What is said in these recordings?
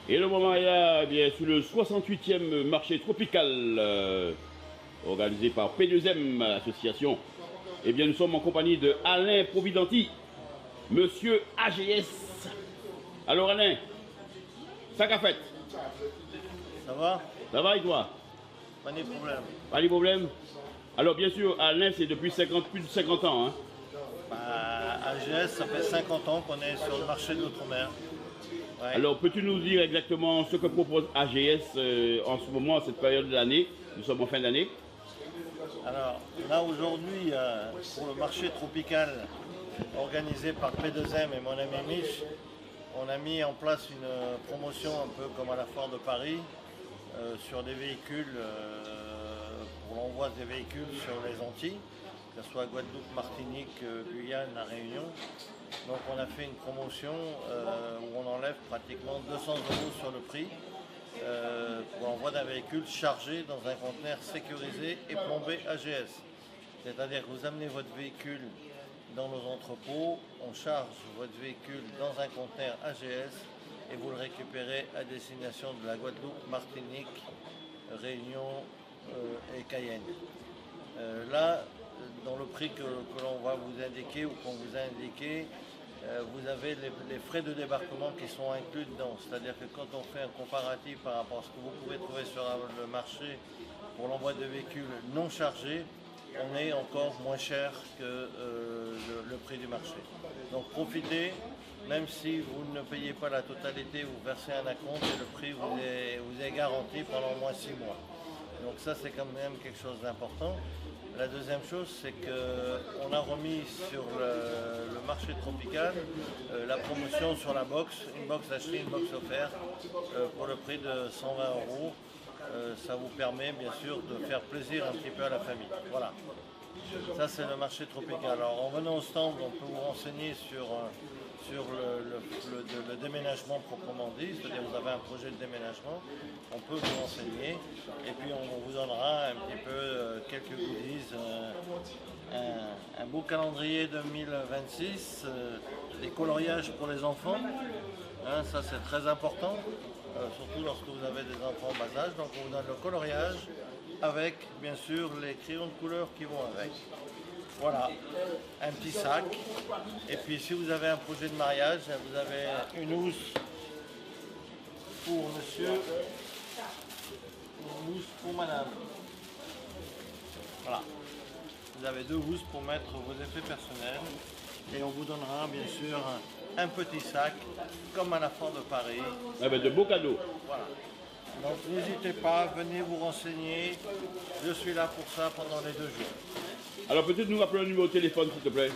Et le moment est là, eh bien, sur le 68e marché tropical, organisé par P2M Association. Eh bien, nous sommes en compagnie de Alain Providenti, Monsieur AGS. Alors Alain, ça qu'a fait? Ça va? Ça va et toi? Pas de problème. Pas de problème? Alors bien sûr, Alain, c'est depuis plus de 50 ans. Hein? AGS, ça fait 50 ans qu'on est sur le marché de l'outre-mer. Ouais. Alors, peux-tu nous dire exactement ce que propose AGS en ce moment, à cette période de l'année? Nous sommes en fin d'année. Alors, là aujourd'hui, pour le marché tropical organisé par P2M et mon ami Mich, on a mis en place une promotion un peu comme à la Foire de Paris sur des véhicules, pour l'envoi des véhicules sur les Antilles, que ce soit Guadeloupe, Martinique, Guyane, La Réunion. Donc on a fait une promotion où on enlève pratiquement 200 € sur le prix pour l'envoi d'un véhicule chargé dans un conteneur sécurisé et plombé AGS. C'est-à-dire que vous amenez votre véhicule dans nos entrepôts, on charge votre véhicule dans un conteneur AGS et vous le récupérez à destination de la Guadeloupe, Martinique, Réunion et Cayenne. Là, dans le prix que l'on va vous indiquer ou qu'on vous a indiqué, vous avez les frais de débarquement qui sont inclus dedans. C'est-à-dire que quand on fait un comparatif par rapport à ce que vous pouvez trouver sur le marché pour l'envoi de véhicules non chargés, on est encore moins cher que le prix du marché. Donc profitez, même si vous ne payez pas la totalité, vous versez un acompte et le prix vous est garanti pendant au moins 6 mois. Donc ça c'est quand même quelque chose d'important. La deuxième chose c'est qu'on a remis sur le marché tropical la promotion sur la box, une box achetée, une box offerte pour le prix de 120 €. Ça vous permet bien sûr de faire plaisir un petit peu à la famille. Voilà. Ça c'est le marché tropical. Alors en venant au stand, on peut vous renseigner sur le déménagement proprement dit, c'est-à-dire vous avez un projet de déménagement, on peut vous renseigner et puis on vous donnera un petit peu quelques goodies, un beau calendrier 2026, des coloriages pour les enfants, hein, ça c'est très important, surtout lorsque vous avez des enfants en bas âge, donc on vous donne le coloriage avec bien sûr les crayons de couleur qui vont avec. Voilà, un petit sac. Et puis si vous avez un projet de mariage, vous avez une housse pour monsieur, une housse pour madame. Voilà. Vous avez 2 housses pour mettre vos effets personnels. Et on vous donnera bien sûr un petit sac, comme à la Foire de Paris. Ah ben, de beaux cadeaux. Voilà. Donc n'hésitez pas, venez vous renseigner. Je suis là pour ça pendant les 2 jours. Alors peut-être nous rappeler le numéro de téléphone s'il te plaît.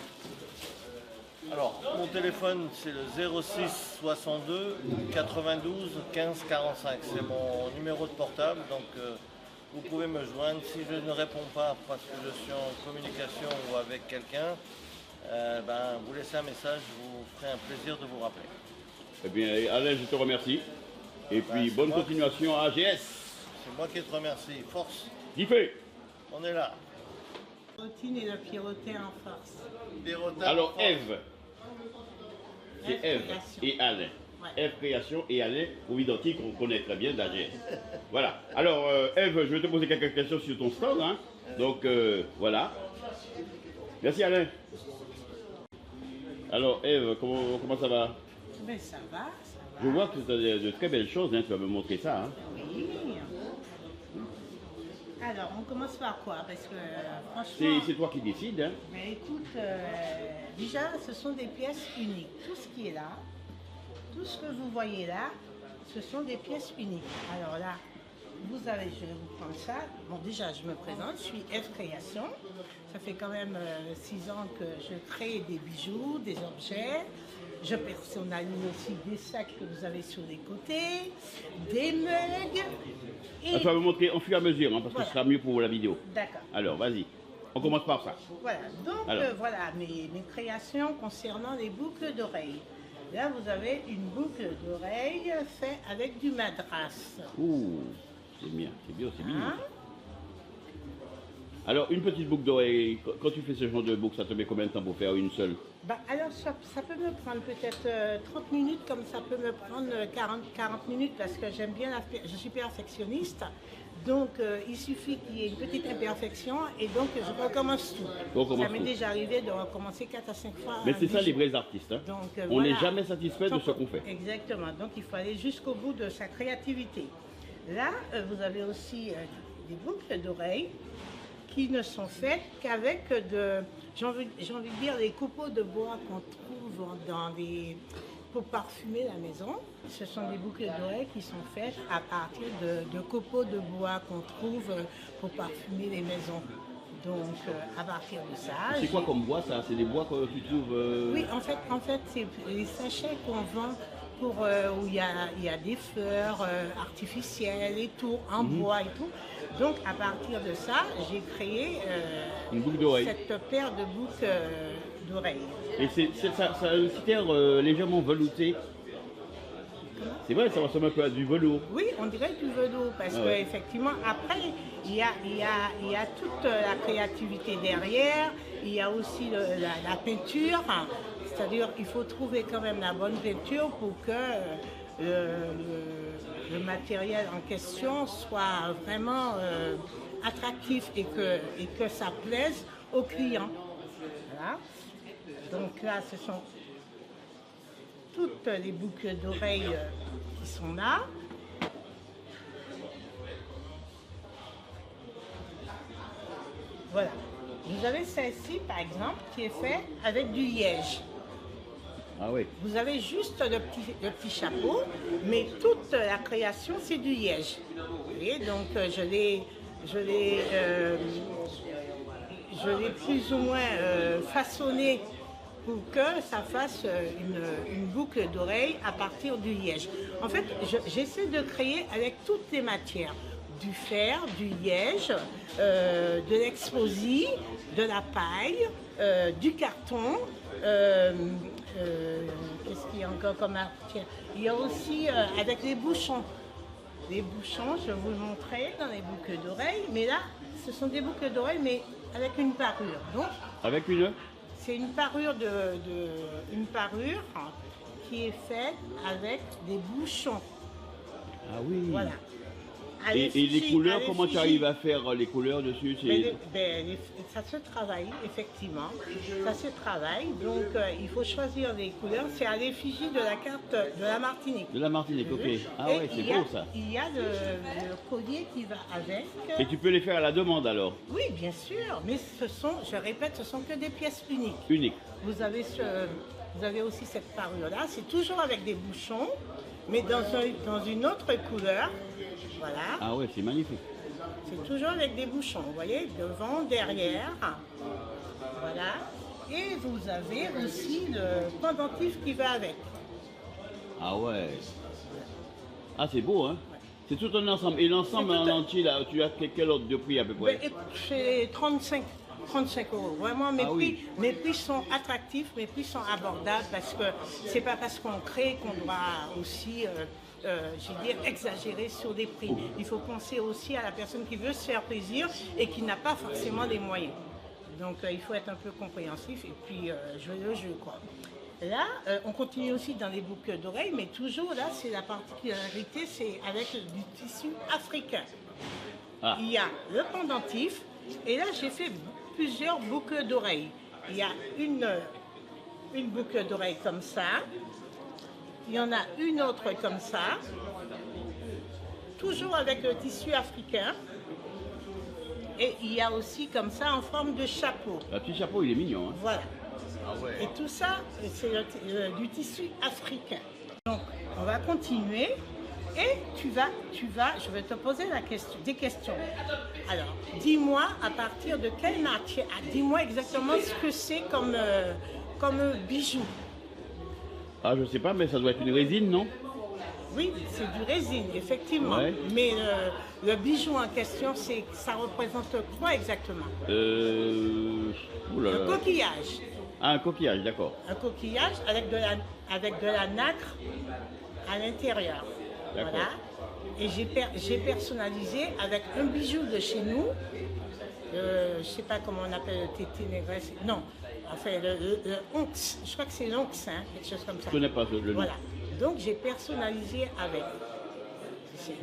Alors mon téléphone c'est le 06 62 92 15 45. C'est mon numéro de portable, donc vous pouvez me joindre. Si je ne réponds pas parce que je suis en communication ou avec quelqu'un, vous laissez un message, je vous ferai un plaisir de vous rappeler. Eh bien Alain, je te remercie. Et puis bonne continuation à AGS. C'est moi qui te remercie. Force. Qui fait? On est là. Routine et le pierrotin en force. Pierrotin Alors en force. Ève. C'est Ève et Alain. Ouais. Ève Création et Alain Providenti qu'on connaît très bien d'AGS. Voilà. Alors Ève, je vais te poser quelques questions sur ton stand. Hein. Donc voilà. Merci Alain. Alors Ève, comment ça va? Ben ça va, ça va. Je vois que tu as de très belles choses, hein. Tu vas me montrer ça. Hein. Oui. Alors, on commence par quoi? Parce que franchement... C'est toi qui décides. Hein. Mais écoute, déjà, ce sont des pièces uniques. Tout ce qui est là, tout ce que vous voyez là, ce sont des pièces uniques. Alors là, vous avez, je vais vous prendre ça. Bon, déjà, je me présente, je suis F Création. Ça fait quand même 6 ans que je crée des bijoux, des objets. Je personnalise aussi des sacs que vous avez sur les côtés, des mugs. Et... Tu vas me montrer en fur et à mesure, hein, parce que ce sera mieux pour la vidéo. D'accord. Alors, vas-y. On commence par ça. Voilà. Donc, voilà mes créations concernant les boucles d'oreilles. Là, vous avez une boucle d'oreille faite avec du madras. Ouh, c'est bien, c'est bien, c'est bien. Hein? Alors, une petite boucle d'oreille, quand tu fais ce genre de boucle, ça te met combien de temps pour faire une seule? Bah, alors ça peut me prendre peut-être 30 minutes, comme ça peut me prendre 40 minutes, parce que j'aime bien, je suis perfectionniste. Donc il suffit qu'il y ait une petite imperfection et donc je recommence tout. Ça m'est déjà arrivé de recommencer 4 à 5 fois. Mais c'est ça les vrais artistes. Hein. Donc, on n'est jamais satisfait de ce qu'on fait. Exactement, donc il faut aller jusqu'au bout de sa créativité. Là, vous avez aussi des boucles d'oreilles qui ne sont faites qu'avec j'ai envie de dire, les copeaux de bois qu'on trouve pour parfumer la maison. Ce sont des boucles d'oreilles qui sont faites à partir de copeaux de bois qu'on trouve pour parfumer les maisons. Donc, à partir de ça... C'est quoi comme bois ça? C'est des bois que tu trouves... Oui, en fait c'est les sachets qu'on vend pour, où il y a des fleurs artificielles et tout, en bois et tout. Donc, à partir de ça, j'ai créé une boucle d'oreille. Cette paire de boucles d'oreilles. Et ça a un petit air légèrement velouté. C'est vrai, ça ressemble un peu à du velours. Oui, on dirait du velours, parce qu'effectivement, après, il y a toute la créativité derrière, il y a aussi la peinture, c'est-à-dire qu'il faut trouver quand même la bonne peinture pour que le matériel en question soit vraiment attractif et que ça plaise aux clients. Voilà. Donc là, ce sont toutes les boucles d'oreilles qui sont là. Voilà. Vous avez celle-ci, par exemple, qui est faite avec du liège. Ah oui. Vous avez juste le petit chapeau, mais toute la création, c'est du liège. Vous voyez, donc je l'ai plus ou moins façonné pour que ça fasse une boucle d'oreille à partir du liège. En fait, j'essaie de créer avec toutes les matières. Du fer, du liège, de l'exposi, de la paille, du carton. Qu'est-ce qu'il y a encore comme matière? Il y a aussi avec les bouchons. Les bouchons, je vais vous le montrer dans les boucles d'oreilles. Mais là, ce sont des boucles d'oreilles, mais avec une parure. Donc, avec une? C'est une parure qui est faite avec des bouchons. Ah oui. Voilà. Et les couleurs, comment tu arrives à faire les couleurs dessus? Ça se travaille, effectivement. Ça se travaille. Donc, il faut choisir les couleurs. C'est à l'effigie de la carte de la Martinique. De la Martinique, ok. Ah ouais, c'est beau ça. Il y a le collier qui va avec. Et tu peux les faire à la demande alors? Oui, bien sûr. Mais je répète, ce sont que des pièces uniques. Uniques. Vous avez aussi cette parure-là. C'est toujours avec des bouchons, mais dans une autre couleur. Voilà. Ah ouais, c'est magnifique. C'est toujours avec des bouchons, vous voyez, devant, derrière. Voilà. Et vous avez aussi le pendentif qui va avec. Ah ouais. Ah, c'est beau, hein? Ouais. C'est tout un ensemble. Et l'ensemble en entier, là, tu as quel ordre de prix à peu près? C'est 35 €. Vraiment, mes prix sont attractifs, mes prix sont abordables, parce que c'est pas parce qu'on crée qu'on doit aussi... exagérer sur des prix. Il faut penser aussi à la personne qui veut se faire plaisir et qui n'a pas forcément les moyens. Donc il faut être un peu compréhensif et puis jouer le jeu, quoi. Là, on continue aussi dans les boucles d'oreilles, mais toujours là, c'est la particularité, c'est avec du tissu africain. Ah. Il y a le pendentif, et là j'ai fait plusieurs boucles d'oreilles. Il y a une boucle d'oreille comme ça. Il y en a une autre comme ça, toujours avec le tissu africain. Et il y a aussi comme ça en forme de chapeau. Le petit chapeau, il est mignon. Hein. Voilà. Ah ouais. Et tout ça, c'est du tissu africain. Donc, on va continuer. Et je vais te poser des questions. Alors, dis-moi à partir de quelle matière, dis-moi exactement ce que c'est comme bijou. Ah, je sais pas, mais ça doit être une résine, non? Oui, c'est du résine, effectivement. Ouais. Mais le bijou en question, ça représente quoi exactement? Un coquillage. Ah, un coquillage, d'accord. Un coquillage avec de la nacre à l'intérieur. Voilà. Et j'ai personnalisé avec un bijou de chez nous. Je ne sais pas comment on appelle le tété négresse. Non, enfin le onx. Je crois que c'est l'onx, hein, quelque chose comme ça. Je ne connais pas le nom. Voilà. Donc j'ai personnalisé avec.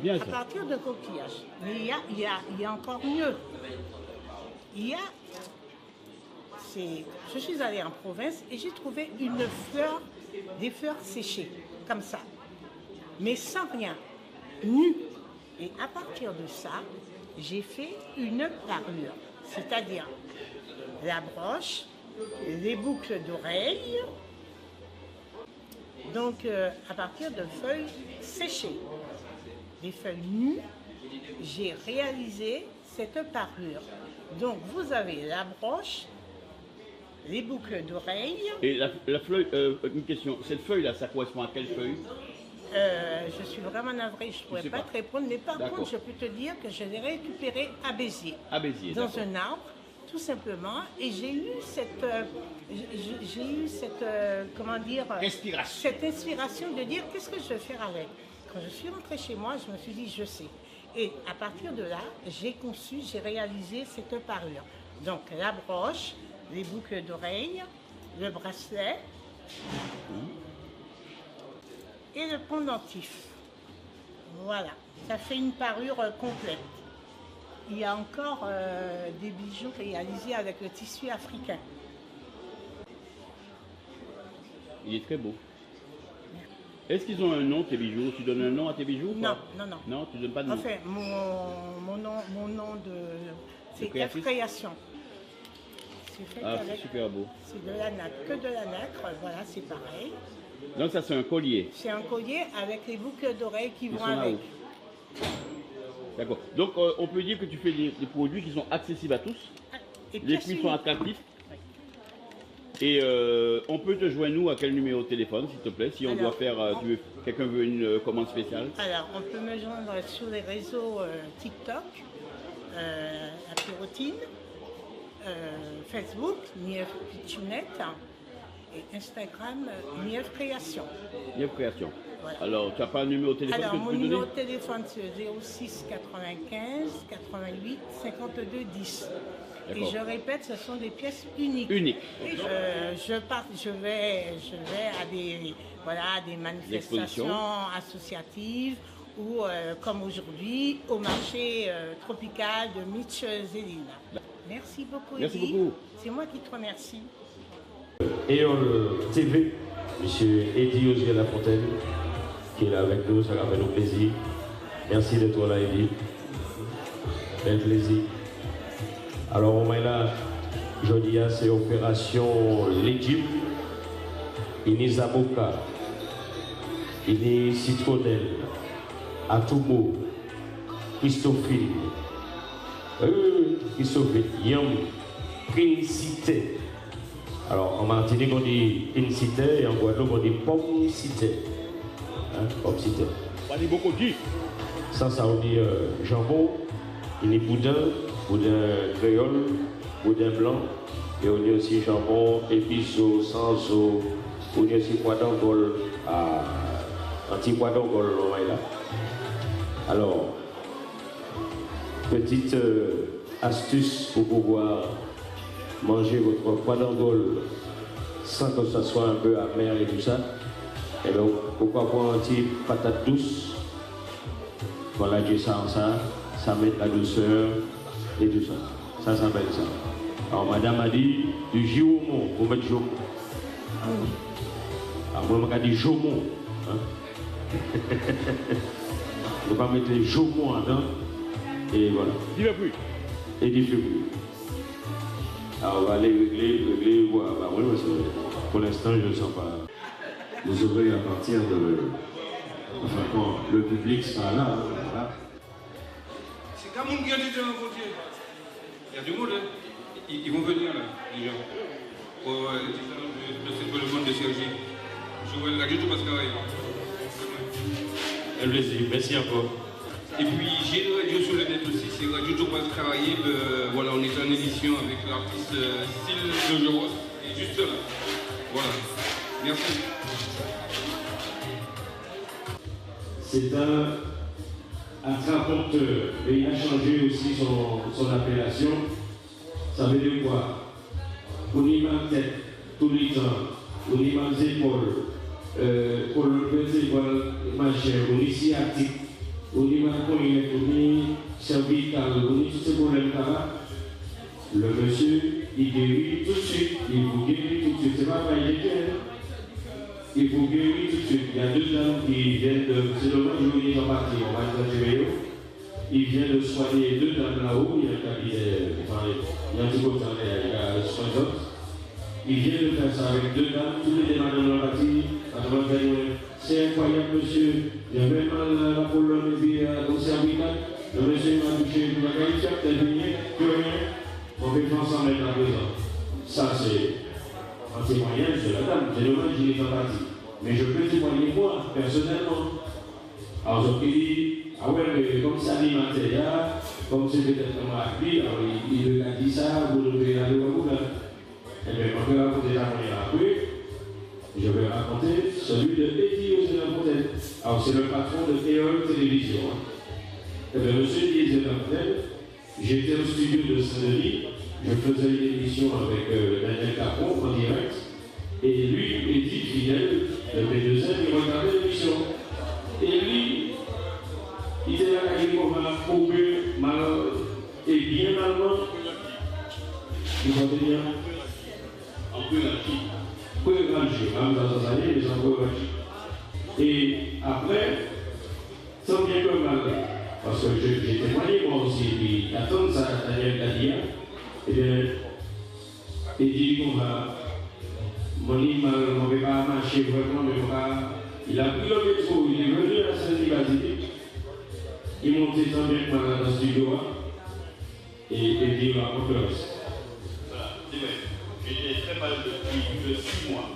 Bien à ça. partir de coquillages. Mais il y a encore mieux. Je suis allée en province et j'ai trouvé des fleurs séchées, comme ça. Mais sans rien, nu. Et à partir de ça, j'ai fait une parure. C'est-à-dire la broche, les boucles d'oreilles. Donc à partir de feuilles séchées. Des feuilles nues, j'ai réalisé cette parure. Donc vous avez la broche, les boucles d'oreilles. Et la feuille, une question, cette feuille-là, ça correspond à quelle feuille? Je suis vraiment navrée, je ne pourrais pas te répondre, mais par contre, je peux te dire que je l'ai récupéré à Béziers. À Béziers, dans un arbre, tout simplement, et j'ai eu cette, comment dire, cette inspiration de dire qu'est-ce que je vais faire avec. Quand je suis rentrée chez moi, je me suis dit, je sais. Et à partir de là, j'ai réalisé cette parure. Donc la broche, les boucles d'oreilles, le bracelet et le pendentif. Voilà, ça fait une parure complète. Il y a encore des bijoux réalisés avec le tissu africain. Il est très beau. Est-ce qu'ils ont un nom, tes bijoux? Tu donnes un nom à tes bijoux? Non, non, non. Non, tu ne donnes pas de nom? Enfin, mon nom c'est F Création. C'est super beau. C'est de la nacre, que de la nacre, voilà, c'est pareil. Donc ça, c'est un collier? C'est un collier avec les boucles d'oreilles qui vont avec. D'accord. Donc on peut dire que tu fais des produits qui sont accessibles à tous. Les prix sont attractifs. Et on peut te joindre nous à quel numéro de téléphone, s'il te plaît, si on doit faire, quelqu'un veut une commande spéciale? Alors, on peut me joindre sur les réseaux TikTok, la Pyrotine, Facebook, Nief Pitchounette, et Instagram, Nief Création. Nief Création. Voilà. Alors, tu n'as pas un numéro de téléphone? Alors, que tu mon peux numéro de donner? téléphone, c'est 06 95 88 52 10. Et je répète, ce sont des pièces uniques. Uniques. Je vais à des manifestations associatives ou, comme aujourd'hui, au marché tropical de Mitch Zélina. Merci beaucoup, Eddy. Merci beaucoup. C'est moi qui te remercie. Et le TV, M. Eddy Osier Lafontaine, qui est là avec nous, ça va faire nous plaisir. Merci d'être là, Eddy. Bel plaisir. Alors, on est là, je dis, c'est opération Légime. Il y a Zaboka, il y a Citronnelle, Atoumo, Christophile, Yam, Pincité. Alors, en Martinique, on dit Pincité, et en Guadeloupe, on dit Pomme-cité. Hein, Pomme-cité. On dit beaucoup de Ça, on dit jambon, il y a boudin créole, boudin blanc, et on y a aussi jambon, épices, sans eau, on y a aussi poids d'angole, un petit poids d'angole là. Alors, petite astuce pour pouvoir manger votre poids d'angole sans que ça soit un peu amer et tout ça. Et donc, pourquoi pas un petit patate douce? Voilà, j'ai ça en ça met la douceur et tout ça. Ça s'appelle ça. Alors, madame a dit du jomon, vous mettez jomon. Alors, moi, je dis jomon. On va mettre les jomon dedans. Et voilà. Dis-le plus. Et dis-le plus. Alors, on va aller régler, voir. Bah, oui, parce que pour l'instant, je ne sens pas. Vous aurez à partir de. Enfin, quand le public sera là, voilà. C'est comme on gagne de mon côté. Il y a du monde, hein. Ils vont venir là, les gens. Pour le monde de Sergi. Je vois la radio tout Pascal. Merci encore. Et puis j'ai une radio sur le net aussi, c'est Radio Topaz Caraïbes. Voilà, on est en édition avec l'artiste Style de Joros. Et juste là. Voilà. Merci. C'est un attrape-porteur et il a changé aussi son appellation. Ça veut dire quoi? On y met la tête tous les temps, on y met les épaules, pour le principal machin, on y sciatique, on y met la poignette, on y cervical, on y tous ces problèmes-là. Le monsieur, il guérit tout de suite, il vous guérit tout de suite, c'est pas pareil, il vous guérit tout de suite. Il y a 2 dames qui viennent de, c'est dommage, je vais en partir, on va exagérer. Il vient de soigner 2 dames là-haut, il y a un cabinet, enfin, il y a un petit peu de temps, il y a soin d'autres. Il vient de faire ça avec 2 dames, tous les démarres dans la partie, c'est incroyable, monsieur. J'avais mal à la colonne et puis au cervical. Le monsieur m'a touché, il m'a qualifié, plus rien. On fait ensemble mettre à présent. Ça, c'est un témoignage de la dame. C'est dommage, il est en partie. Mais je peux témoigner moi, personnellement. Alors, je dis, ah ouais, mais comme c'est alimentaire, comme c'est peut-être un acquis, alors il a dit ça, vous devez aller au bout. Eh bien, on peut raconter la première après. Je vais raconter celui de Eddie Osenafontaine. Alors, c'est le patron de Théol Télévision. Eh bien, monsieur Eddie Osenafontaine, j'étais au studio de Saint-Denis, je faisais une émission avec Daniel Capron en direct, et lui, Eddie fidèle, le P2M, il regardait l'émission. Et lui, il était là, il m'a coupé mal, et bien malement. Il va venir en peu grandi, même dans les années, mais en peu grandi. Et après, sans bien que mal, parce que j'ai témoigné moi aussi, puis attendre ça, Daniel Gadia, et bien, il dit qu'on va, on ne va pas marcher vraiment, mais on va, il a pris le métro, il est venu à Saint-Denis, il est monté tant bien que mal dans le studio, et il va en conférence. Voilà, c'est vrai. J'étais très mal depuis plus de 6 mois.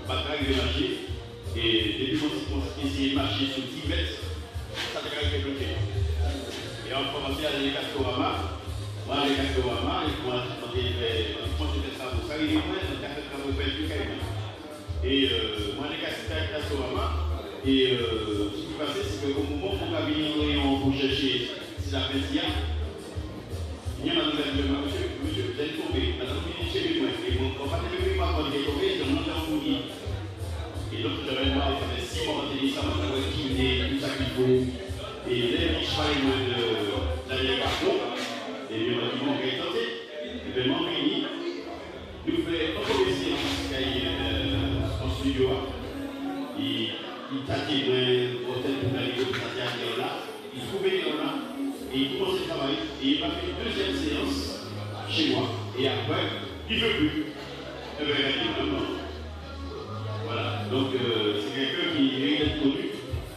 Pas très de marcher. Et depuis qu'on essayait de marcher sur Tibet, ça a été bloqué. Et on a commencé à aller à Castorama. Moi, à aller à Castorama, et on a fait ça pour ça. Il est moins, on a fait ça pour faire du carrément. Et moi, j'ai cassé à Castorama. Et ce qui s'est passé, c'est qu'au moment où on a venir pour chercher si la fête il y a un monsieur, vous allez tomber. Maintenant, vous venez chez lui, et mon papa ne veut pas quand il est tombé, je monte en fourni. Et donc, je vais voir, il fait 6 mois quand il dit ça, on va kiné, tout ça qu'il faut. Et les riches parlent de Daniel Capron, et bien, ils vont tenter. Et bien, mon pays, nous faisons encore des séances en studio. Il tâtait dans l'hôtel pour aller là, il trouvait là. Et il commence à travailler, et il m'a fait une 2e séance chez moi, et après, il ne veut plus. Eh bien, il a dit non. Voilà, donc c'est quelqu'un qui est connu,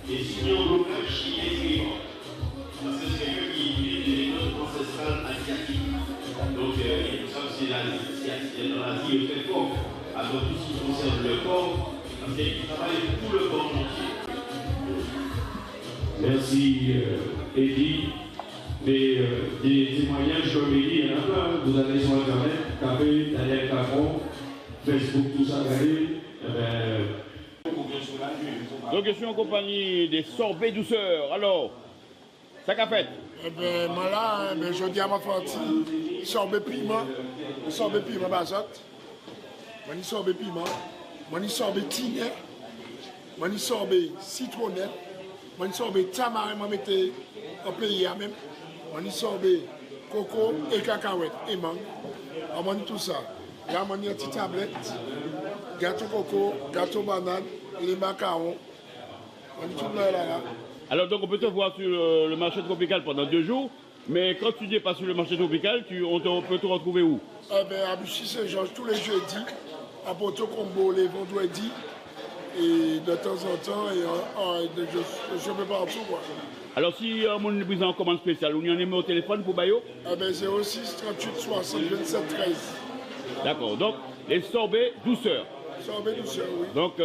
et s'il y a un blocage, il est écrivant. Parce que c'est quelqu'un qui vit des méthodes ancestrales asiatiques. Donc, ça, c'est dans l'Asie, il est très fort. Alors, tout ce qui concerne le corps, parce qu'il travaille tout le corps entier. Merci, Eddie. Mais des témoignages comme il y en a plein, vous allez sur Internet, tapez Daniel Capron, Facebook, tout ça, regardez. Donc je suis en compagnie des sorbets douceurs. Alors, ça qu'a fait? Eh bien, moi là, je dis à ma famille, sorbet piment bazote, moi sorbet piment, moi sorbet tinet, moi sorbet citronnette, moi sorbet tamarin, moi mettez en pays à même. On y sorbet coco et cacahuète et mangue. On y tout ça. Il y a une petite tablette, gâteau coco, gâteau banane, les macarons. On y tout là. Alors donc on peut te voir sur le marché tropical pendant 2 jours, mais quand tu n'es pas sur le marché tropical, on peut te retrouver où? Eh bien, à Bussy-Saint-Georges tous les jeudis, à Porto Combo les vendredis, et de temps en temps, je peux partout. Quoi. Alors si mon besoin en commande spéciale, on y en est au téléphone pour Bayo? Eh bien, 06 38 60 27 13. D'accord, donc les sorbets douceurs. Sorbet douceur, oui. Donc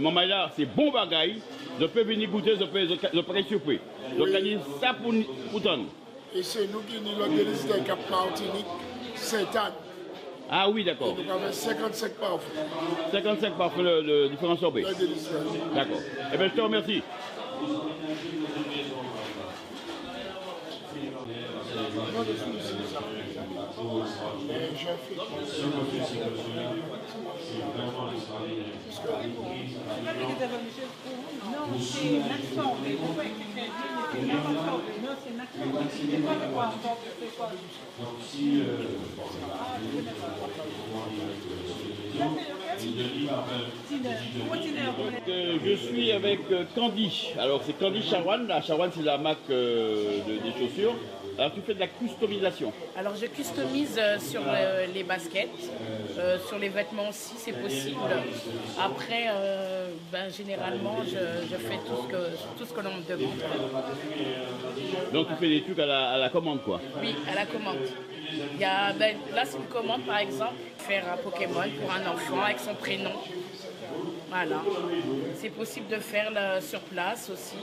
mon maïla, c'est bon bagaille. Je peux venir goûter, je peux être surpris. Donc il dit ça pour ton. Et c'est nous qui nous l'avons délice de Cap Martinique, Sainte-Anne. Ah oui, d'accord. Donc avec 55 parfums. 55 parfums de différents sorbets. D'accord. Eh bien, je te remercie. Non, c'est Maxon. Mais pourquoi c'est pas Maxon? Non, c'est Maxon. C'est quoi le quoi? C'est quoi? Je suis avec Candy. Alors c'est Candy Chawan. La Chawan c'est la marque des chaussures. Alors tu fais de la customisation. Alors je customise sur les baskets, sur les vêtements aussi c'est possible. Après, généralement je fais tout ce que l'on me demande. Donc tu fais des trucs à la commande quoi. Oui, à la commande. Il y a, là c'est une commande par exemple, faire un Pokémon pour un enfant avec son prénom. Voilà, c'est possible de faire sur place aussi.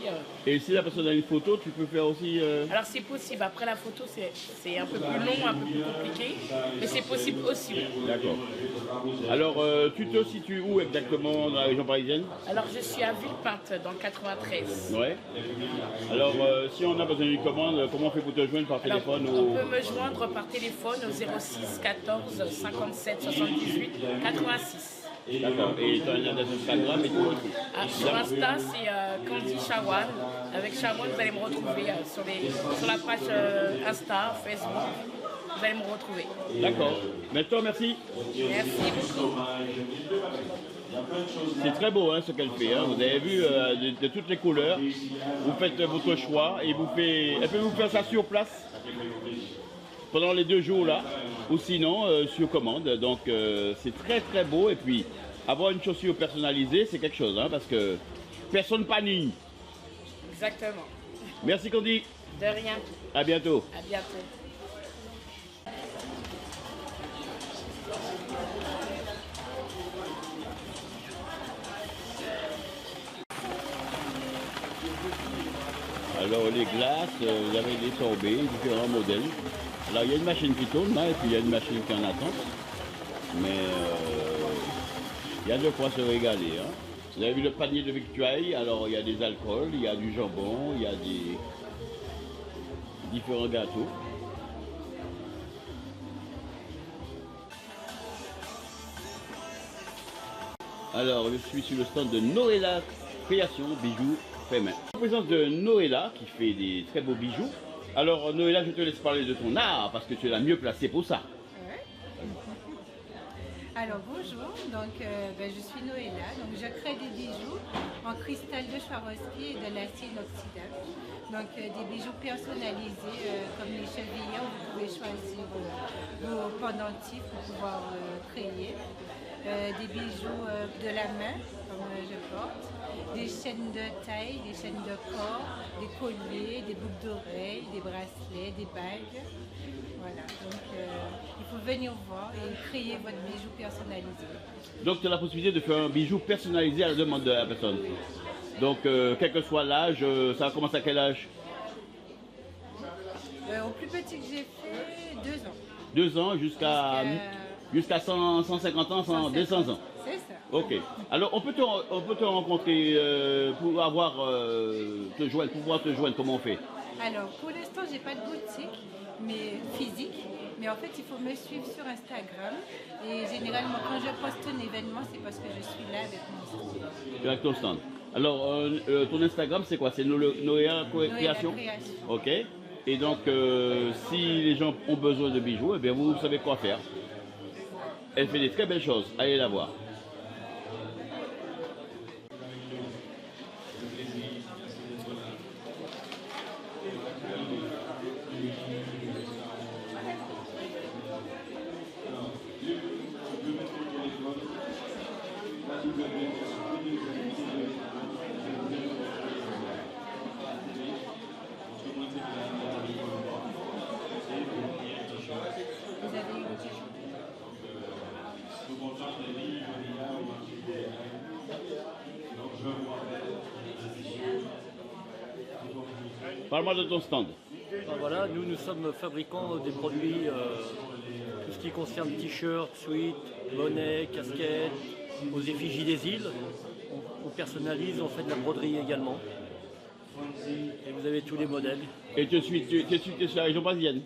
Et si la personne a une photo, tu peux faire aussi... Alors c'est possible, après la photo c'est un peu plus long, un peu plus compliqué, mais c'est possible aussi. D'accord. Alors tu te situes où exactement dans la région parisienne? Alors je suis à Villepinte dans le 93. Ouais. Alors si on a besoin d'une commande, comment on fait pour te joindre par téléphone? Alors, on peut me joindre par téléphone au 06 14 57 78 86. D'accord. Et tu as un adresse Instagram et tout? Sur Insta, c'est Candy Chawan. Avec Chawan, vous allez me retrouver sur la page Insta, Facebook. Vous allez me retrouver. D'accord. Maintenant, merci. Merci beaucoup. C'est très beau hein, ce qu'elle fait. Hein. Vous avez vu de toutes les couleurs. Vous faites votre choix et elle peut vous faire ça sur place pendant les 2 jours là. Ou sinon sur commande. Donc c'est très très beau. Et puis avoir une chaussure personnalisée, c'est quelque chose. Hein, parce que personne panique. Exactement. Merci Candy. De rien. À bientôt. À bientôt. Alors les glaces, vous avez des sorbets, différents modèles. Alors il y a une machine qui tourne là et puis il y a une machine qui en attend. Mais il y a de quoi se régaler. Hein. Vous avez vu le panier de victuailles, alors il y a des alcools, il y a du jambon, il y a des différents gâteaux. Alors je suis sur le stand de Noëlla Création Bijoux Fait Main. En présence de Noëlla qui fait des très beaux bijoux. Alors Noëlla, je te laisse parler de ton art parce que tu es la mieux placée pour ça. Alors bonjour, donc je suis Noëlla, donc je crée des bijoux en cristal de Swarovski et de l'acier inoxydable. Donc des bijoux personnalisés comme les chevillons, vous pouvez choisir vos pendentifs pour pouvoir créer. Des bijoux de la main comme je porte, des chaînes de taille, des chaînes de corps, des colliers, des boucles d'oreilles, des bracelets, des bagues. Voilà, donc il faut venir voir et créer votre bijou personnalisé. Donc tu as la possibilité de faire un bijou personnalisé à la demande de la personne. Donc quel que soit l'âge, ça commence à quel âge? Au plus petit que j'ai fait, 2 ans. 2 ans jusqu'à 150 ans, 200 ans. C'est ça. Ok. Alors on peut te rencontrer pour pouvoir te joindre, comment on fait? Alors pour l'instant j'ai pas de boutique mais physique, mais en fait il faut me suivre sur Instagram et généralement quand je poste un événement c'est parce que je suis là avec mon stand. Avec ton stand. Alors ton Instagram c'est quoi? C'est Noëlla Création? Ok. Et donc si les gens ont besoin de bijoux, eh bien vous savez quoi faire. Elle fait des très belles choses, allez la voir. Parle-moi de ton stand. Voilà, nous sommes fabricants des produits, tout ce qui concerne t-shirts, sweats, bonnets, casquettes, aux effigies des îles. On personnalise, on fait de la broderie également. Et vous avez tous les modèles. Et tu es sur la région parisienne?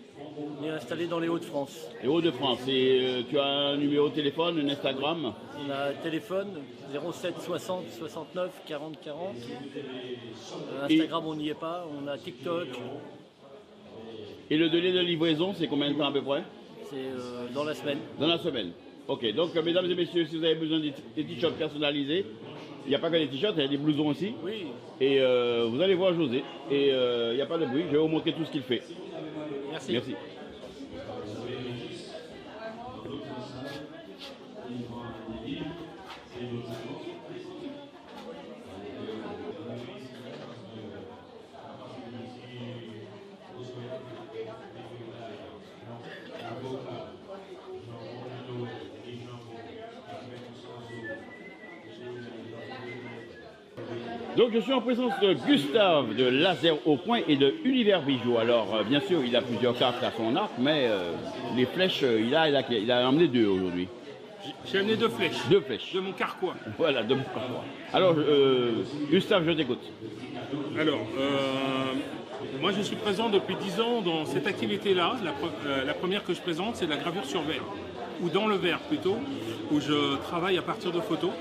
On est installé dans les Hauts-de-France. Les Hauts-de-France. Et tu as un numéro de téléphone, un Instagram? On a un téléphone 07 60 69 40 40. Instagram, on n'y est pas. On a TikTok. Et le délai de livraison, c'est combien de temps à peu près? C'est dans la semaine. Dans la semaine. Ok, donc mesdames et messieurs, si vous avez besoin des t-shirts personnalisés, il n'y a pas que des t-shirts, il y a des blousons aussi. Oui. Et vous allez voir José. Et il n'y a pas de bruit, je vais vous montrer tout ce qu'il fait. Merci. Merci. Donc je suis en présence de Gustave de Laser au Point et de Univers Bijoux. Alors bien sûr il a plusieurs cartes à son arc, mais les flèches, il a emmené deux aujourd'hui. J'ai amené deux flèches. Deux flèches. De mon carquois. Voilà, de mon carquois. Alors Gustave, je t'écoute. Alors, moi je suis présent depuis 10 ans dans cette activité-là. La première que je présente, c'est la gravure sur verre, ou dans le verre plutôt, où je travaille à partir de photos.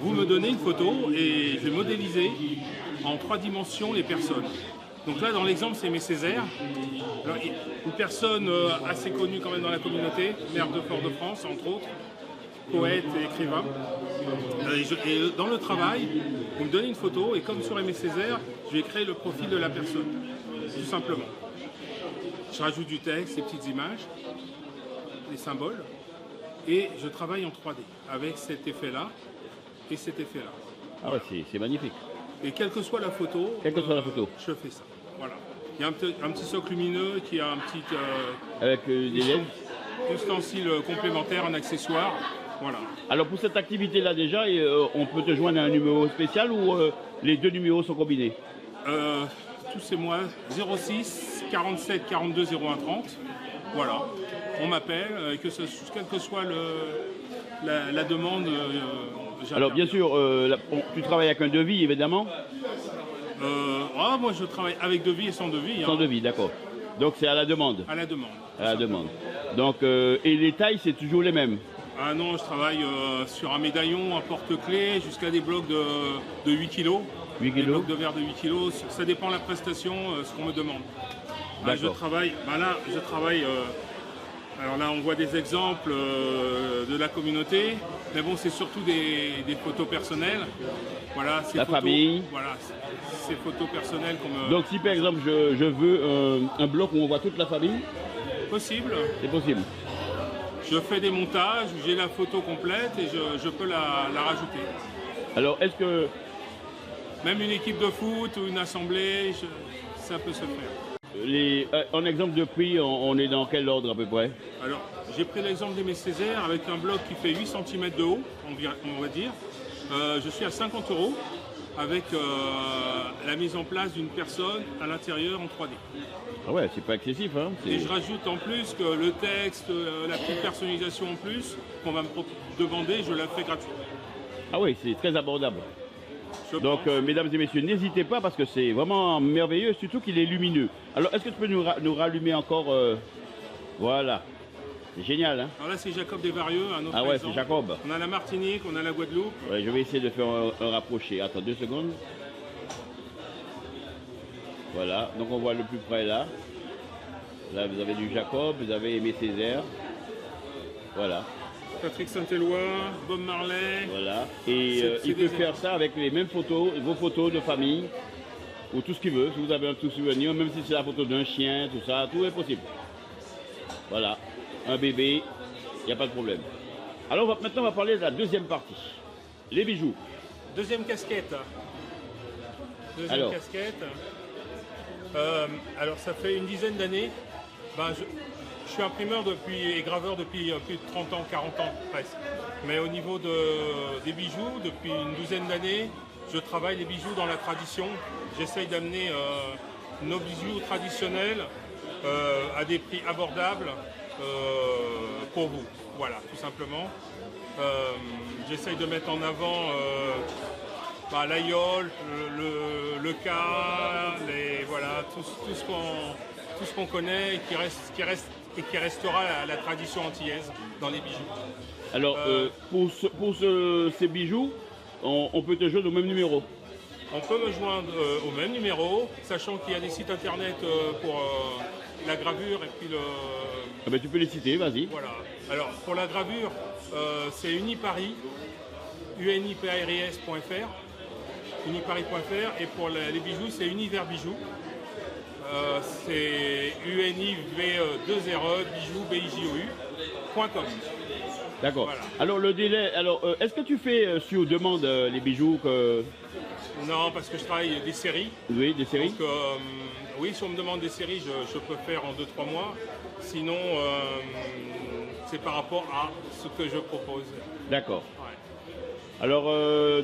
Vous me donnez une photo et je vais modéliser en 3 dimensions les personnes. Donc là, dans l'exemple, c'est Aimé Césaire, alors, une personne assez connue quand même dans la communauté, maire de Fort-de-France, entre autres, poète et écrivain. Et dans le travail, vous me donnez une photo et comme sur Aimé Césaire, je vais créer le profil de la personne, tout simplement. Je rajoute du texte, des petites images, des symboles. Et je travaille en 3D avec cet effet-là et cet effet-là. Ah ouais, c'est magnifique. Et quelle que soit la photo, je fais ça. Voilà. Il y a un petit socle lumineux qui a un petit avec des LED, ustensile complémentaire, un accessoire. Voilà. Alors pour cette activité-là déjà, on peut te joindre à un numéro spécial ou les deux numéros sont combinés? Tous ces mois, 06 47 42 01 30. Voilà. On m'appelle, quelle que soit la demande. Alors bien sûr, tu travailles avec un devis évidemment? Moi je travaille avec devis et sans devis. Sans devis, d'accord. Donc c'est à la demande? À la demande. À la demande. Donc, et les tailles, c'est toujours les mêmes? Ah non, je travaille sur un médaillon, un porte-clés, jusqu'à des blocs de 8 kg. 8 kg. Des blocs de verre de 8 kg, ça dépend de la prestation, ce qu'on me demande. Je travaille, alors là on voit des exemples de la communauté, mais bon c'est surtout des photos personnelles. Voilà, la famille. Voilà, ces photos personnelles qu'on me... Donc si par exemple je veux un bloc où on voit toute la famille? Possible. C'est possible. Je fais des montages où j'ai la photo complète et je peux la rajouter. Alors est-ce que... Même une équipe de foot ou une assemblée, ça peut se faire. En exemple de prix, on est dans quel ordre à peu près? Alors, j'ai pris l'exemple d'Aimé Césaire avec un bloc qui fait 8 cm de haut, on va dire. Je suis à 50 € avec la mise en place d'une personne à l'intérieur en 3D. Ah ouais, c'est pas excessif, hein? Et je rajoute en plus que le texte, la petite personnalisation en plus, qu'on va me demander, je la fais gratuite. Ah oui, c'est très abordable. Donc, mesdames et messieurs, n'hésitez pas parce que c'est vraiment merveilleux, surtout qu'il est lumineux. Alors, est-ce que tu peux nous rallumer encore Voilà. C'est génial, hein? Alors là, c'est Jacob Desvarieux, un autre Ah ouais, exemple. c'est Jacob. On a la Martinique, on a la Guadeloupe. Ouais, je vais essayer de faire un rapproché. Attends 2 secondes. Voilà, donc on voit le plus près là. Là, vous avez du Jacob, vous avez Aimé Césaire. Voilà. Patrick Saint-Éloi, Bob Marley. Voilà. Et il peut faire ça avec les mêmes photos, vos photos de famille, ou tout ce qu'il veut. Si vous avez un tout souvenir, même si c'est la photo d'un chien, tout ça, tout est possible. Voilà. Un bébé, il n'y a pas de problème. Alors maintenant, on va parler de la deuxième partie. Les bijoux. Deuxième casquette. Casquette. Alors ça fait une dizaine d'années. Je suis imprimeur et graveur depuis plus de 30 ans, 40 ans presque. Mais au niveau des bijoux, depuis une douzaine d'années, je travaille les bijoux dans la tradition. J'essaye d'amener nos bijoux traditionnels à des prix abordables pour vous. Voilà, tout simplement. J'essaye de mettre en avant l'aïeul, le cas, voilà, tout ce qu'on connaît et qui restera la tradition antillaise dans les bijoux. Alors, pour ces bijoux, on peut te joindre au même numéro? On peut me joindre au même numéro, sachant qu'il y a des sites internet pour la gravure et puis le... Ah ben, tu peux les citer, vas-y. Voilà. Alors, pour la gravure, c'est Uniparis, uniparis.fr, uniparis.fr, et pour les bijoux, c'est Univers Bijoux. C'est univ2re bijoux.com. D'accord. Voilà. Alors le délai, est-ce que tu fais sur demande les bijoux que... Non, parce que je travaille des séries. Oui, des séries. Donc, oui, si on me demande des séries, je peux faire en 2-3 mois. Sinon, c'est par rapport à ce que je propose. D'accord. Ouais. Alors,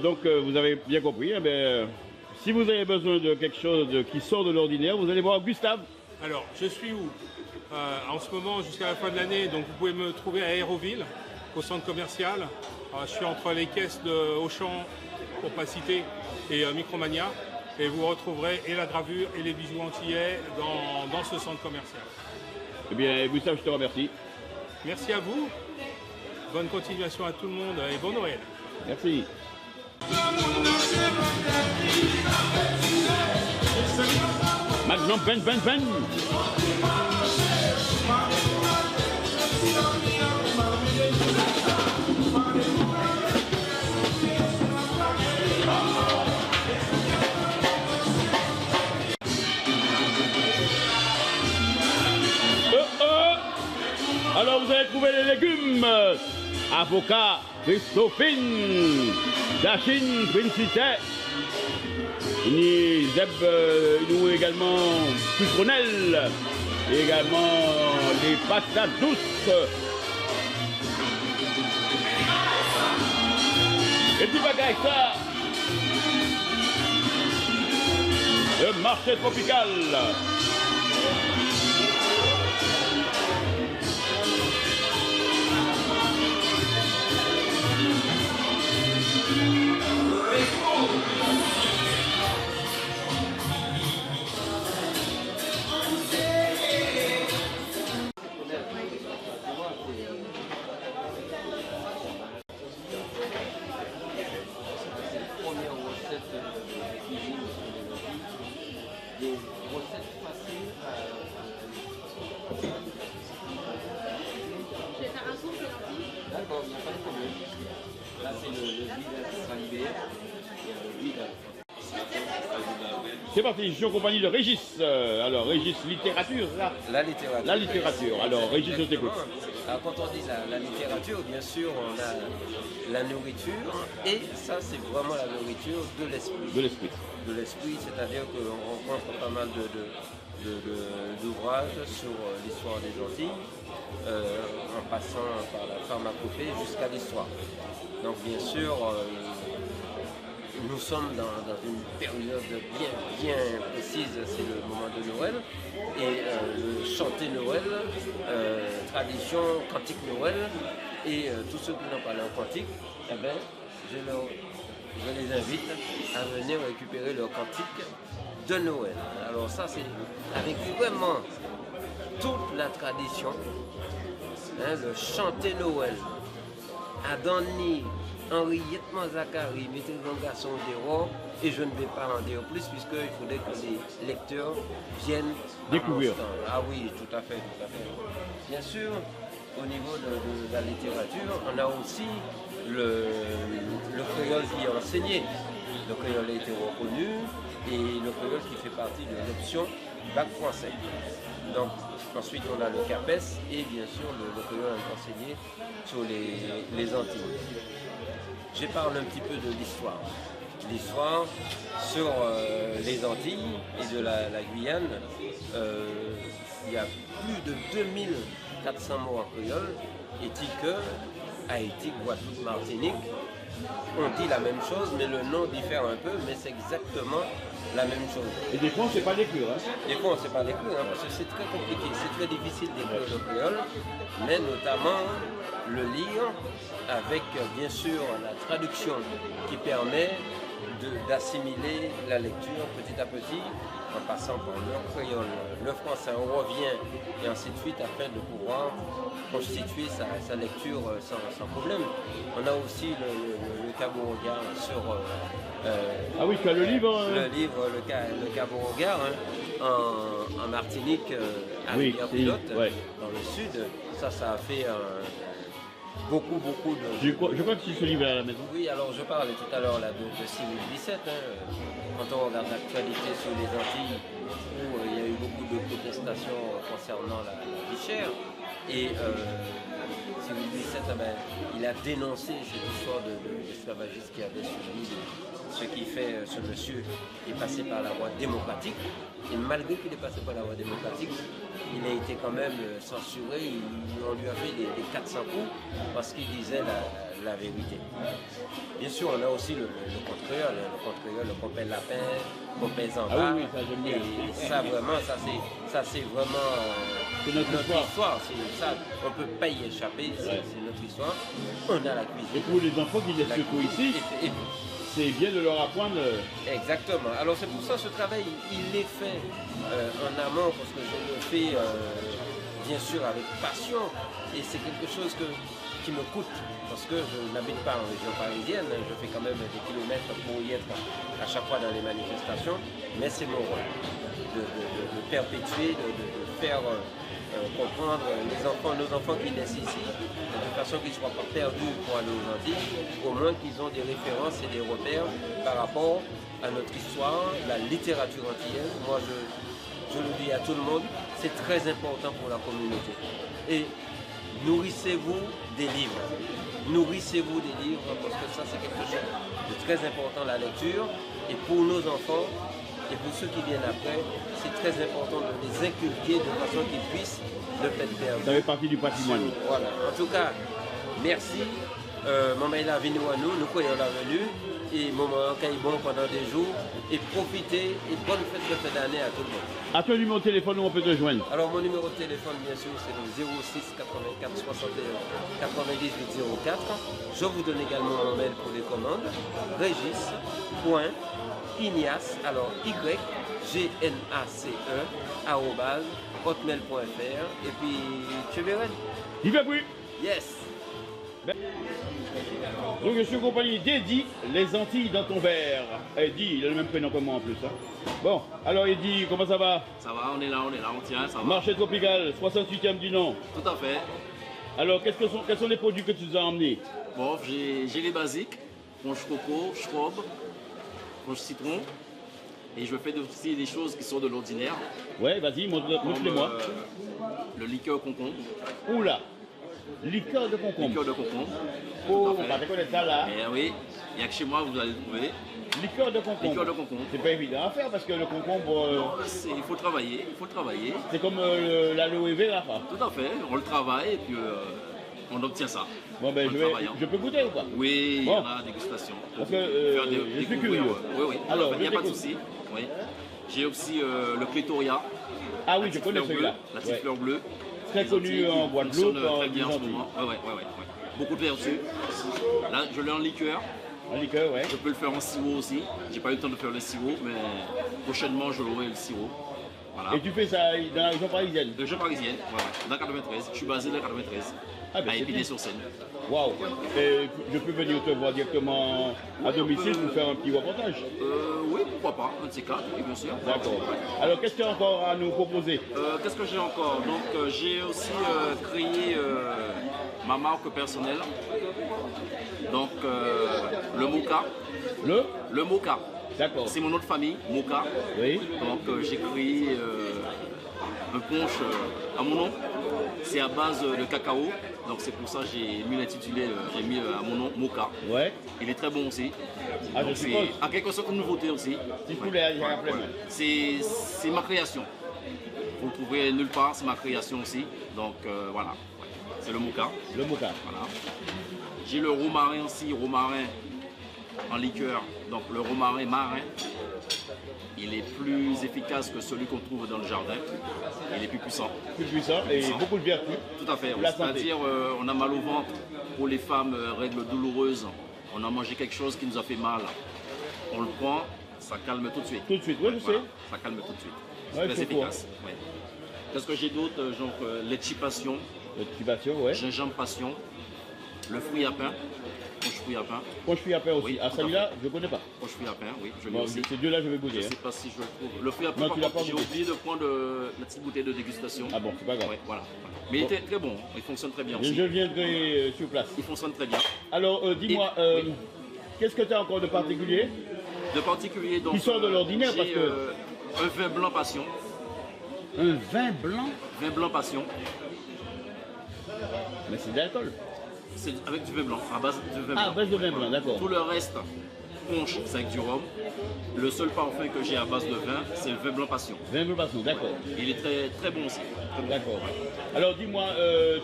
donc, vous avez bien compris. Eh bien, si vous avez besoin de quelque chose qui sort de l'ordinaire, vous allez voir Gustave. Alors, je suis où en ce moment, jusqu'à la fin de l'année, donc vous pouvez me trouver à Aéroville, au centre commercial. Je suis entre les caisses de Auchan, pour pas citer, et Micromania. Et vous retrouverez et la gravure et les bijoux antillais dans ce centre commercial. Eh bien, Gustave, je te remercie. Merci à vous. Bonne continuation à tout le monde et bon Noël. Merci. Maintenant, ben. Alors vous allez trouver les légumes. Avocat, Christophine, Dachine, Princité. Nous également Citronelle. Et également les patates douces. Et puis bagaille ça. Le marché tropical. C'est parti, je suis en compagnie de Régis. Alors, Régis, littérature, là. La littérature. La littérature. Alors, Régis, je t'écoute. Alors, quand on dit la littérature, bien sûr, on a la nourriture, et ça, c'est vraiment la nourriture de l'esprit. De l'esprit. De l'esprit, c'est-à-dire qu'on rencontre pas mal d'ouvrages sur l'histoire des Antilles, en passant par la pharmacopée jusqu'à l'histoire. Donc, bien sûr, nous sommes dans une période bien précise, c'est le moment de Noël, et le chanter Noël, tradition, cantique Noël, et tous ceux qui n'ont pas leur cantique, eh ben, je les invite à venir récupérer leur cantique de Noël. Alors ça, c'est avec vraiment toute la tradition, hein, le chanter Noël, Adoni, Henriette Zachary, mettez un garçon dehors, et je ne vais pas en dire plus puisqu'il faudrait que les lecteurs viennent découvrir. Ah oui, tout à fait. Bien sûr, au niveau de la littérature, on a aussi le créole qui est enseigné. Le créole a été reconnu et le créole qui fait partie de l'option bac français. Donc ensuite on a le CAPES et bien sûr le créole est enseigné sur les Antilles. Je parle un petit peu de l'histoire. L'histoire sur les Antilles et de la Guyane, il y a plus de 2400 mots en créole, et que Haïti, Guadeloupe, Martinique, on dit la même chose, mais le nom diffère un peu, mais c'est exactement la même chose. Et des fois, on ne sait pas l'écrire. Hein. Des fois, on ne sait pas l'écrire, parce que c'est très compliqué, c'est très difficile d'écrire le créole, mais notamment le lire avec, bien sûr, la traduction qui permet d'assimiler la lecture petit à petit, en passant par le créole, le français, on revient, et ainsi de suite, afin de pouvoir constituer sa lecture sans problème. On a aussi le Cabo-Regard sur... ah oui, tu as le livre Le livre, le Cabo-Regard, hein, en Martinique, à oui, Rivière-Pilote, ouais. dans le sud. Ça a fait beaucoup de... Je crois que c'est ce livre à la maison. Oui, alors je parlais tout à l'heure de 6017, hein, quand on regarde l'actualité sur les Antilles, où il y a eu beaucoup de protestations concernant la vie chère, et 6017, il a dénoncé cette histoire d'esclavagisme qu'il y avait sur l'île. Ce qui fait, ce monsieur est passé par la voie démocratique, et malgré qu'il est passé par la voie démocratique, il a été quand même censuré, on lui a fait des 400 coups parce qu'il disait la vérité. Bien sûr, on a aussi le conte créole, le compère lapin, compère zamba. Ah oui, ça j'aime bien. Et ça vraiment, ça c'est vraiment notre histoire. Ça, on ne peut pas y échapper, c'est notre histoire. On a la cuisine. Et pour les enfants qui naissent surtout ici, c'est bien de leur apprendre. Exactement. Alors c'est pour ça que ce travail, il est fait en amont, parce que je le fais bien sûr avec passion, et c'est quelque chose qui me coûte, parce que je n'habite pas en région parisienne, je fais quand même des kilomètres pour y être à chaque fois dans les manifestations, mais c'est mon rôle de perpétuer, de faire comprendre nos enfants qui naissent ici, de façon qu'ils ne soient pas perdus pour aller aux Antilles, au moins qu'ils ont des références et des repères par rapport à notre histoire, la littérature antillaise. Moi, je le dis à tout le monde, c'est très important pour la communauté. Et nourrissez-vous des livres. Nourrissez-vous des livres, parce que ça, c'est quelque chose de très important, la lecture. Et pour nos enfants, et pour ceux qui viennent après, c'est très important de les inculquer de façon qu'ils puissent ne pas être perdus. Ça fait partie du patrimoine. Voilà. En tout cas, merci. Maman est venu à nous, nous croyons la venue. Et moment bon pendant des jours. Et profitez et bonne fête de fin d'année à tout le monde. À ton numéro de téléphone où on peut te joindre? Alors mon numéro de téléphone, bien sûr, c'est le 06 84 61 98 04. Je vous donne également mon mail pour les commandes. Régis.ignace, alors YGNACE @hotmail.fr. Et puis, tu verras. Il va plus. Yes. Donc je suis en compagnie d'Eddie, les Antilles dans ton verre. Eddie, il a le même prénom que moi en plus. Hein. Bon, alors Eddie, comment ça va? Ça va, on est là, on tient, ça va. Marché tropical, 68e du nom. Tout à fait. Alors quels sont les produits que tu nous as emmenés? Bon, j'ai les basiques, ponche coco, schrob, ponche citron. Et je fais aussi des choses qui sont de l'ordinaire. Ouais, vas-y, montre-les-moi. Le liqueur concombre. Oula! Liqueur de concombre. Liqueur de concombre. Oh, on va reconnaître ça là. Eh oui, il n'y a que chez moi vous allez le trouver. Liqueur de concombre. Liqueur de concombre. C'est pas évident à faire parce que le concombre. Il faut travailler, C'est comme l'aloe vera. Tout à fait, on le travaille et puis on obtient ça. Bon ben je peux goûter ou pas? Oui, il y en a dégustation. Parce que je suis curieux. Oui. Alors il n'y a pas de souci. Oui. J'ai aussi le Clitoria. Ah oui, je connais celui-là. La petite fleur bleue. Très connu en Guadeloupe. Très bien en ce moment. Ouais. Beaucoup de vertus. Là, je l'ai en liqueur. En liqueur, ouais. Je peux le faire en sirop aussi. J'ai pas eu le temps de faire le sirop, mais prochainement, je l'aurai le sirop. Voilà. Et tu fais ça dans la région parisienne? La région parisienne, ouais. Dans 93. Je suis basé dans 93. Ah, ben à Épinay-sur-Seine. Waouh! Et je peux venir te voir directement à domicile pour faire un petit reportage? Oui, pourquoi pas, un de ces quatre, oui, bien sûr. D'accord. Alors, qu'est-ce que tu as encore à nous proposer? Qu'est-ce que j'ai encore? Donc, j'ai aussi créé ma marque personnelle. Donc, le Moka. Le Moka. D'accord. C'est mon nom de famille, Moka. Oui. Donc, j'ai créé un punch à mon nom. C'est à base de cacao. Donc c'est pour ça que j'ai mis l'intitulé, j'ai mis à mon nom Moka. Ouais. Il est très bon aussi. Ah, donc c'est en quelque sorte une nouveauté aussi. C'est ma création. Vous le trouverez nulle part, c'est ma création aussi. Donc voilà. C'est le Moka. Le Moka. Voilà. J'ai le romarin aussi, romarin en liqueur. Donc le romarin marin. Il est plus efficace que celui qu'on trouve dans le jardin. Il est plus puissant. Plus puissant et beaucoup de vertus. Tout à fait. C'est-à-dire, on a mal au ventre. Pour les femmes, règles douloureuses, on a mangé quelque chose qui nous a fait mal. on le prend, ça calme tout de suite. Tout de suite, oui, je sais. Ça calme tout de suite. C'est Ouais, très efficace. Ouais. Qu'est-ce que j'ai d'autre? Genre les passion. Ouais. Gingembre passion. Le fruit à pain. Ponche fruit à pain. Ponche fruit à pain aussi. Oui, ah, celui-là, je ne connais pas. Ponche fruit à pain, oui. Je Bon, aussi. ces deux-là, je vais goûter. Je ne sais pas si je le trouve. Le fruit à pain, Non, par tu l'as contre, pas j'ai goûté. oublié de prendre la petite bouteille de dégustation. Ah bon, c'est pas grave. Ouais, voilà. Mais il était très bon. Il fonctionne très bien Et aussi. je viendrai sur place. Il fonctionne très bien. Alors, dis-moi, oui. qu'est-ce que tu as encore de particulier? De particulier, donc. Qui sort de l'ordinaire parce j'ai, que. un vin blanc passion. Un vin blanc? Vin blanc passion. Mais c'est de l'alcool. C'est avec du vin blanc, à base de vin blanc. Ah, à base de vin blanc, d'accord. Tout le reste, punch, c'est avec du rhum. Le seul parfum que j'ai à base de vin, c'est le vin blanc passion. Vin blanc passion, d'accord. Il est très, très bon aussi. D'accord. Alors dis-moi,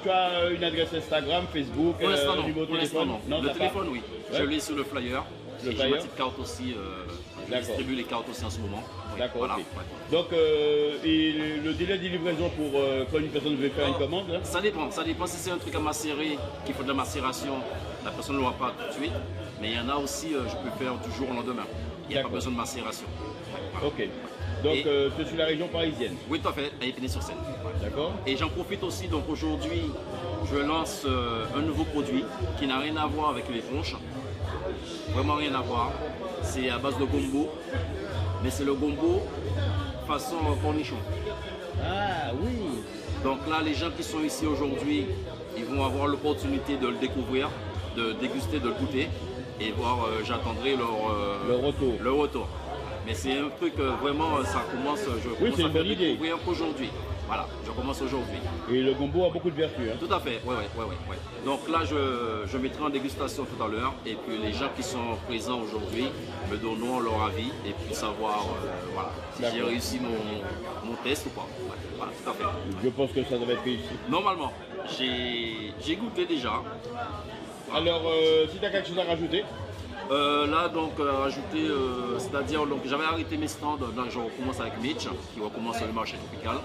tu as une adresse Instagram, Facebook, Pour l'instant, non. numéro de Pour l'instant, téléphone? non. Le t'as téléphone, pas? oui. Ouais. Je l'ai sur le flyer. Le Et j'ai flyer. ma petite carte aussi. Je D'accord. distribue les cartes aussi en ce moment. Oui, D'accord, voilà. ok. Ouais. Donc, et le délai de livraison pour quand une personne veut faire une commande hein? Ça dépend si c'est un truc à macérer, qu'il faut de la macération, la personne ne l'aura pas tout de suite. Mais il y en a aussi, je peux faire du jour au lendemain. Il n'y a pas besoin de macération. Voilà. Ok. Donc, tu es sur la région parisienne? Oui, tout à fait, à Épinay-sur-Seine. D'accord. Et j'en profite aussi, donc aujourd'hui, je lance un nouveau produit qui n'a rien à voir avec les ponches. Vraiment rien à voir. C'est à base de gombo, mais c'est le gombo façon cornichon. Ah oui. Donc là, les gens qui sont ici aujourd'hui, ils vont avoir l'opportunité de le découvrir, de déguster, de le goûter et voir, j'attendrai leur retour. Mais c'est un truc vraiment, ça commence, je commence c'est à une faire bonne idée. découvrir qu'aujourd'hui. Voilà, je commence aujourd'hui. Et le gombo a beaucoup de vertus. Hein? Tout à fait, ouais. Donc là, je mettrai en dégustation tout à l'heure et puis les gens qui sont présents aujourd'hui me donneront leur avis et puis savoir voilà, si j'ai réussi mon test ou pas. Ouais, voilà, tout à fait. Je pense que ça devrait être réussi. Normalement, j'ai goûté déjà. Alors, si tu as quelque chose à rajouter? Là, donc, rajouter, c'est-à-dire, j'avais arrêté mes stands, là, je recommence avec Mitch, qui recommence le marché tropical.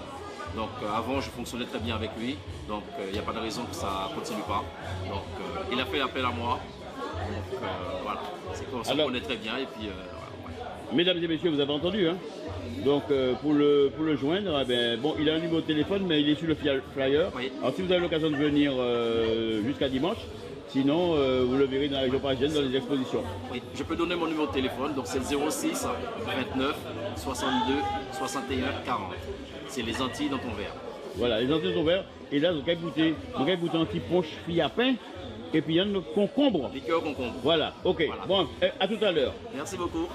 Donc, avant, je fonctionnais très bien avec lui, donc il n'y a pas de raison que ça ne continue pas. Donc, il a fait appel à moi. Donc, voilà, c'est qu'on se connaît très bien. Et puis, voilà. Mesdames et messieurs, vous avez entendu, hein? Donc, pour le joindre, bon, il a un numéro de téléphone, mais il est sur le flyer. Oui. Alors, si vous avez l'occasion de venir jusqu'à dimanche, sinon, vous le verrez dans la région parisienne, dans les expositions. Oui, je peux donner mon numéro de téléphone, donc c'est le 06 29 62 61 40. C'est les Antilles dans ton verre. Voilà, les Antilles sont verts. Et là, vous avez goûté un petit punch fruit à pain. Et puis, il y a une concombre. Liqueur concombre. Voilà, ok. Voilà. Bon, à tout à l'heure. Merci beaucoup.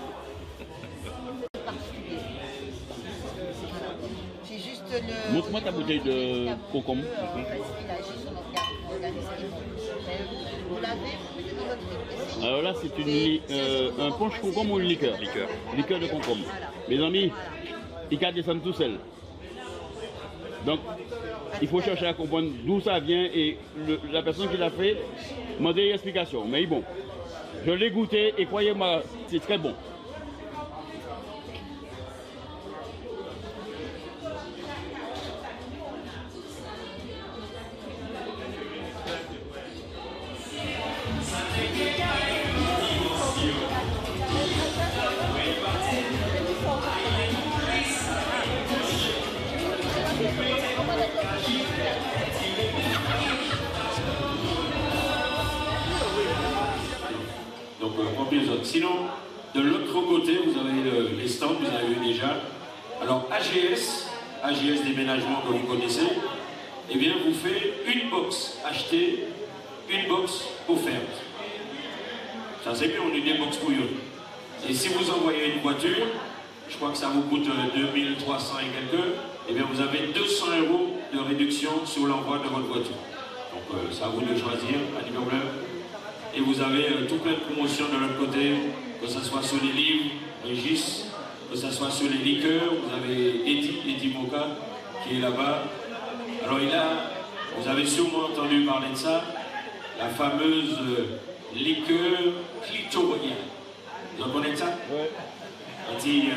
C'est juste le... Montre-moi ta bouteille de concombre. Il agit sur notre organisme. Vous l'avez, vous mettez dans votre truc. Alors là, c'est un punch concombre ou une liqueur? Liqueur de concombre. Mes amis, il peut descendre tout seul. Donc, il faut chercher à comprendre d'où ça vient et la personne qui l'a fait m'a donné une explication. Mais bon, je l'ai goûté et croyez-moi, c'est très bon. Donc, remplis les autres. Sinon, de l'autre côté, vous avez les stands, vous avez vu déjà. Alors, AGS déménagement que vous connaissez, eh bien, vous fait une box achetée, une box offerte. Ça, c'est bien, on est des box pour eux. Et si vous envoyez une voiture, je crois que ça vous coûte 2300 et quelques, eh bien, vous avez 200 € de réduction sur l'envoi de votre voiture. Donc, c'est à vous de choisir, pas de problème. Et vous avez tout plein de promotions de l'autre côté, que ce soit sur les livres, Régis, que ce soit sur les liqueurs. Vous avez Eddie Moka qui est là-bas. Alors vous avez sûrement entendu parler de ça, la fameuse liqueur clitorienne. Vous en connaissez ça? Oui.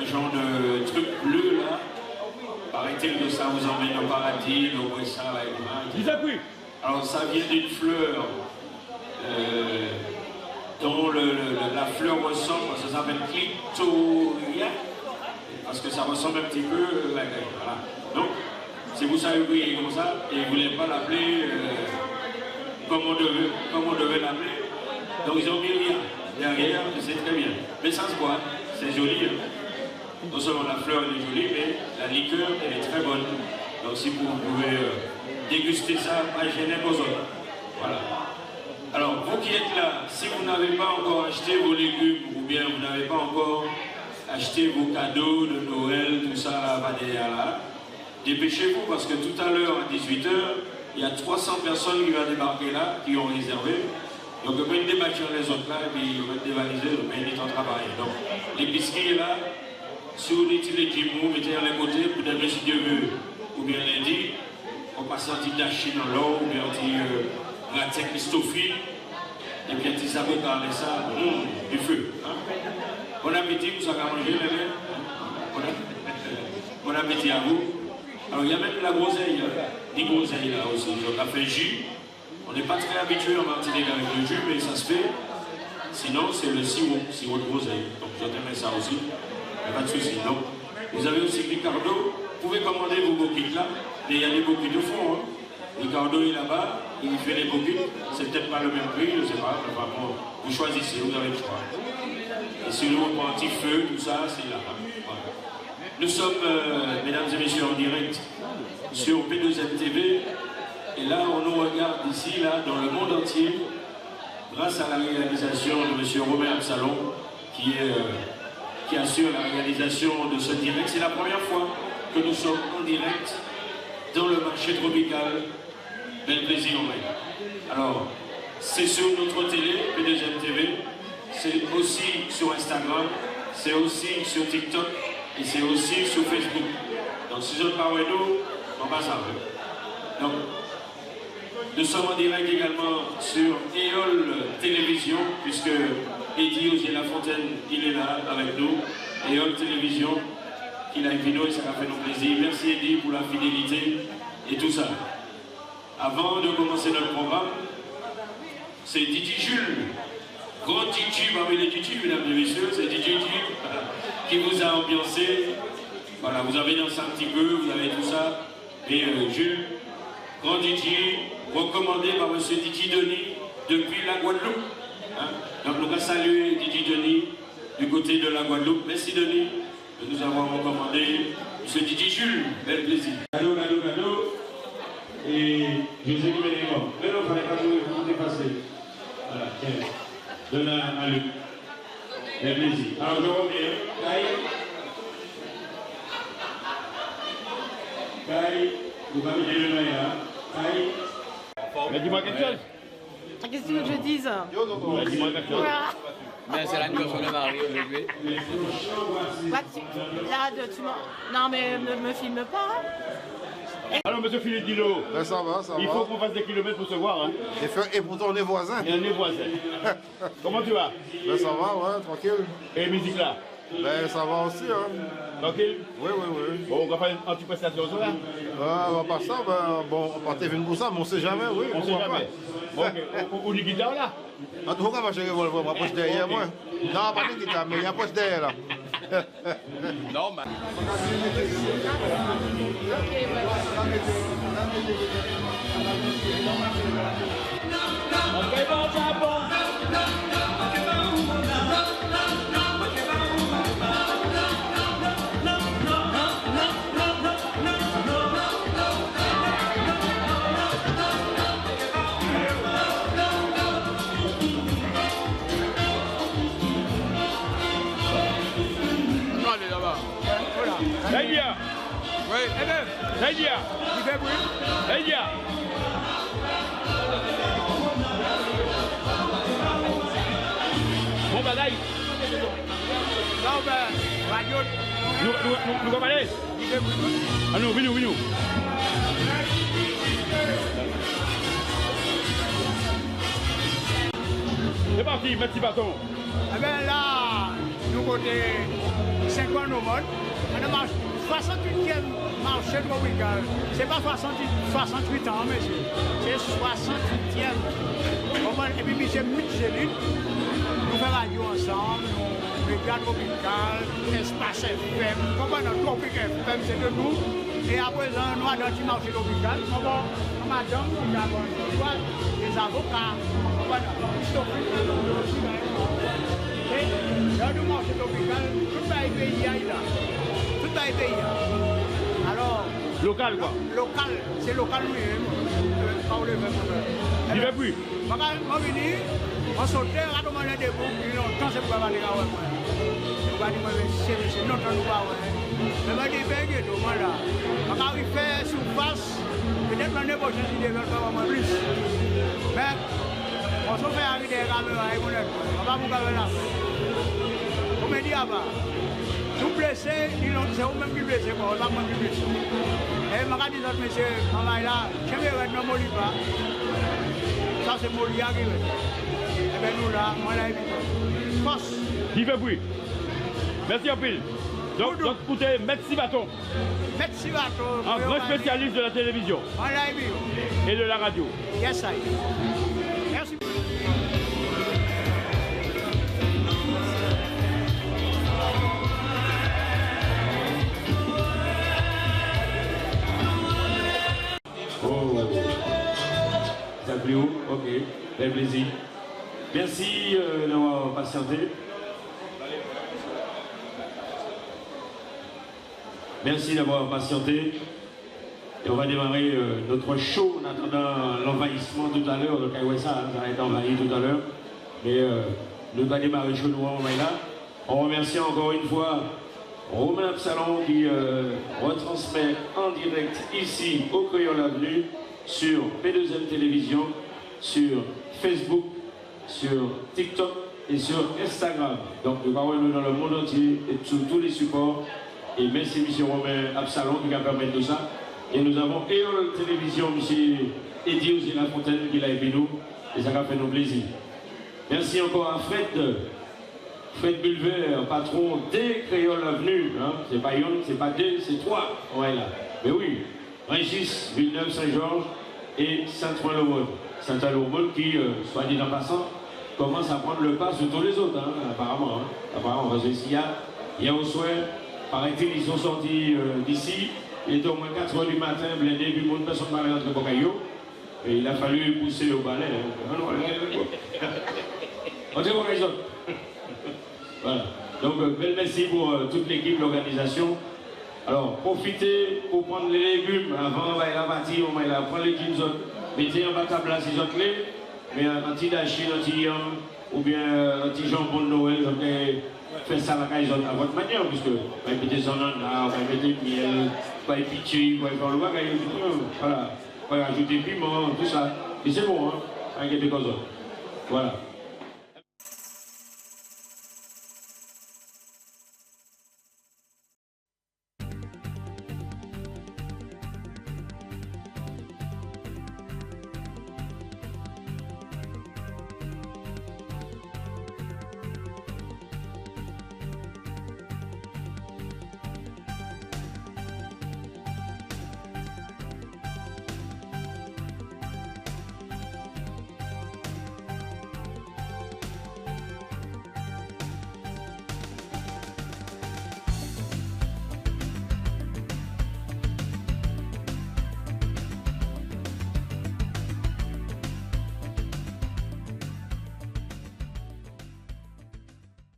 Un genre de truc bleu là. Paraît-il que ça vous emmène au paradis, donc ouais, ça va être mal. Alors ça vient d'une fleur dont la fleur ressemble, ça s'appelle clitoria, parce que ça ressemble un petit peu à la grève. Voilà. Donc, c'est vous savez briller comme ça, et vous ne voulez pas l'appeler comme on devait l'appeler. Donc ils ont mis rien derrière, c'est très bien. Mais ça se voit, c'est joli. Hein. Non seulement la fleur elle est jolie, mais la liqueur elle est très bonne. Donc si vous pouvez déguster ça, pas gêner vos autres. Voilà. Alors vous qui êtes là, si vous n'avez pas encore acheté vos légumes, ou bien vous n'avez pas encore acheté vos cadeaux de Noël, tout ça va derrière là, dépêchez-vous parce que tout à l'heure à 18h, il y a 300 personnes qui vont débarquer là, qui ont réservé. Donc on peut débattre les autres là, et puis on va dévaliser, on va être en travail. Donc les biscuits là, si vous dites les jimous, mettez à les côtés, pour demain si Dieu veut, ou bien lundi, on passe un petit dashi dans l'eau, ou bien un petit gratin Christophile, et puis un petit sabot garder ça, du feu. Hein? Bon appétit, vous savez manger, bébé. Bon appétit à vous. Alors il y a même la groseille, des groseilles là aussi. Donc on a fait jus. On n'est pas très habitué en Martinique avec le jus, mais ça se fait. Sinon, c'est le sirop de groseille. Donc j'aimais ça aussi. Il n'y a pas de souci. Donc, vous avez aussi Ricardo. Vous pouvez commander vos boquites là. Et il y a des boquites de fond. Hein. Ricardo est là-bas, il fait les boquites. C'est peut-être pas le même prix, je ne sais pas. Enfin, bon, vous choisissez, vous avez le choix. Et sinon, pour un petit feu, tout ça, c'est là. Voilà. Nous sommes, mesdames et messieurs, en direct sur P2M TV. Et là, on nous regarde ici, là, dans le monde entier, grâce à la réalisation de M. Romain Absalon, qui assure la réalisation de ce direct. C'est la première fois que nous sommes en direct dans le marché tropical Bel Plaisir en mer. Alors, c'est sur notre télé, P2M TV, c'est aussi sur Instagram, c'est aussi sur TikTok et c'est aussi sur Facebook. Donc, si je ne parle pas nous, on passe à eux. Donc, nous sommes en direct également sur EOL Télévision, puisque Eddie Osier Lafontaine, il est là avec nous. EOL Télévision, qu'il a invité nous et ça a fait nos plaisir. Merci Eddie pour la fidélité et tout ça. Avant de commencer notre programme, c'est Didi Jules, grand Didi parmi les Didi, mesdames et messieurs, c'est Didi Jules qui vous a ambiancé. Voilà, vous avez dansé un petit peu, vous avez tout ça. Et Jules, grand Didi, recommandé par M. Didi Denis depuis la Guadeloupe. Hein? Donc nous allons saluer Didi Denis du côté de la Guadeloupe. Merci Denis de nous avoir recommandé M. Didi Jules. Bel plaisir. Cadeau, cadeau, cadeau. Et José Guéménément. Mais non, il ne fallait pas vous dépasser. Voilà, tiens. Donne à Luc. Bel plaisir. Alors je reviens. Kai, vous m'avez dit le nom là. Kai. Mais dis-moi quelque chose. Qu'est-ce que tu veux que je dise? Mais dis-moi quelque chose. Mais c'est l'anniversaire de Marie aujourd'hui. Non mais ne me filme pas. Alors, monsieur Philippe Dilo, ben, ça va. Il faut qu'on fasse des kilomètres pour se voir. Hein. Et pourtant, on est voisins. Et on est voisins. Comment tu vas? Ben, ça va, ouais, tranquille. Et musique là? Ben, ça va aussi. Hein. Tranquille? Oui. Bon, on va faire une petite prestation sur là. On va pas ça, ben, bon, on partait venir pour ça, mais on sait jamais, oui. On sait jamais. Bon, okay. Ou une guitare là? En tout cas, moi, j'ai revolver, on va poche derrière moi. Non, pas une guitare, mais il y a un poche derrière là. Non, mais... Naïdia. Oui. Naïdia. Il fait bruit. Naïdia. Bon bagaille. Non, ben, radio. Nous allons aller. Il fait bruit. Ah non, venez. C'est parti, petit bâton. Eh bien là, nous côté 50 novembre, on marche 68e marché tropical. C'est pas 68 ans, monsieur. C'est 68e. Et puis, monsieur Micheline, fait radio ensemble, médias tropical, espace FM, comprenez, Tropic FM, c'est de nous. Et à présent, nous avons un petit marché tropical. Madame, nous avons des avocats, et dans le marché tropical, tout le pays est là. Tout le pays. Alors, local quoi? Local, c'est local lui-même. Pas le même. Il ne veut plus. Moi, venu, on sautait, on a demandé des boucs, il y a longtemps, c'est pour aller à moi. Je vais dire, c'est notre endroit. Je vais dire, ben, il y a là. Quand il fait surface, peut-être l'année prochaine, il devrait faire vraiment plus. Mais, on se fait arriver des caméras, on va vous garder là. On me dit, si vous blessez, c'est vous-même qui blessez, on va même qui blessez. Et je dis, monsieur, on va là, je vais être dans Moliba. Ça, c'est Molia qui veut. Et bien, nous là, on l'a évité. Force. Qui fait bruit. Merci en pile. Donc, écoutez, Maître Sivaton. Maître Sivaton. Un grand spécialiste de la télévision. On l'a évité. Et de la radio. Yes, I. Merci. Oh, ça plu, ok, bel plaisir. Merci d'avoir patienté. Merci d'avoir patienté. Et on va démarrer notre show en attendant l'envahissement tout à l'heure. Donc, ça va être envahi tout à l'heure. Mais nous allons démarrer chez nous, on va là. On remercie encore une fois Romain Absalon qui retransmet en direct ici au Créole Avenue sur P2M Télévision, sur Facebook, sur TikTok et sur Instagram. Donc nous parlons dans le monde entier et sur tous les supports. Et merci M. Romain Absalon qui a permis tout ça. Et nous avons Créole Télévision, M. Eddie Osier Lafontaine qui l'a aidé nous. Et ça a fait nous plaisir. Merci encore à Fred Bulver, patron des Créole Avenue. Hein. C'est pas une, c'est pas deux, c'est trois. Ouais, là. Mais oui, Régis, Villeneuve, Saint-Georges et Saint-Ouen-le-Monde. Saint-Ouen-le-Monde qui, soit dit en passant, commence à prendre le pas sur tous les autres, hein, apparemment. Hein. Apparemment, parce qu'il y a au soir, paraît-il, ils sont sortis d'ici. Il était au moins 4 h du matin, blindé, du monde, personne ne parlait entre Bocaillot. Et il a fallu pousser au balai. Hein. On dit quoi les autres. Voilà. Donc, bel merci pour toute l'équipe, l'organisation. Alors, profitez pour prendre les légumes. Avant, on va y la bâtir, on va y la prendre les jeans, mettez en bas table là, si autres clés. Mais un petit dachis, un petit yam, ou bien un petit jambon de Noël, vous faites ça à votre manière, puisque vous mettez son nom là, vous mettez miel, vous mettez pitcher, vous faire le bagage, voilà. Vous rajouter piment, tout ça. Et c'est bon, hein, inquiétez pas. Voilà.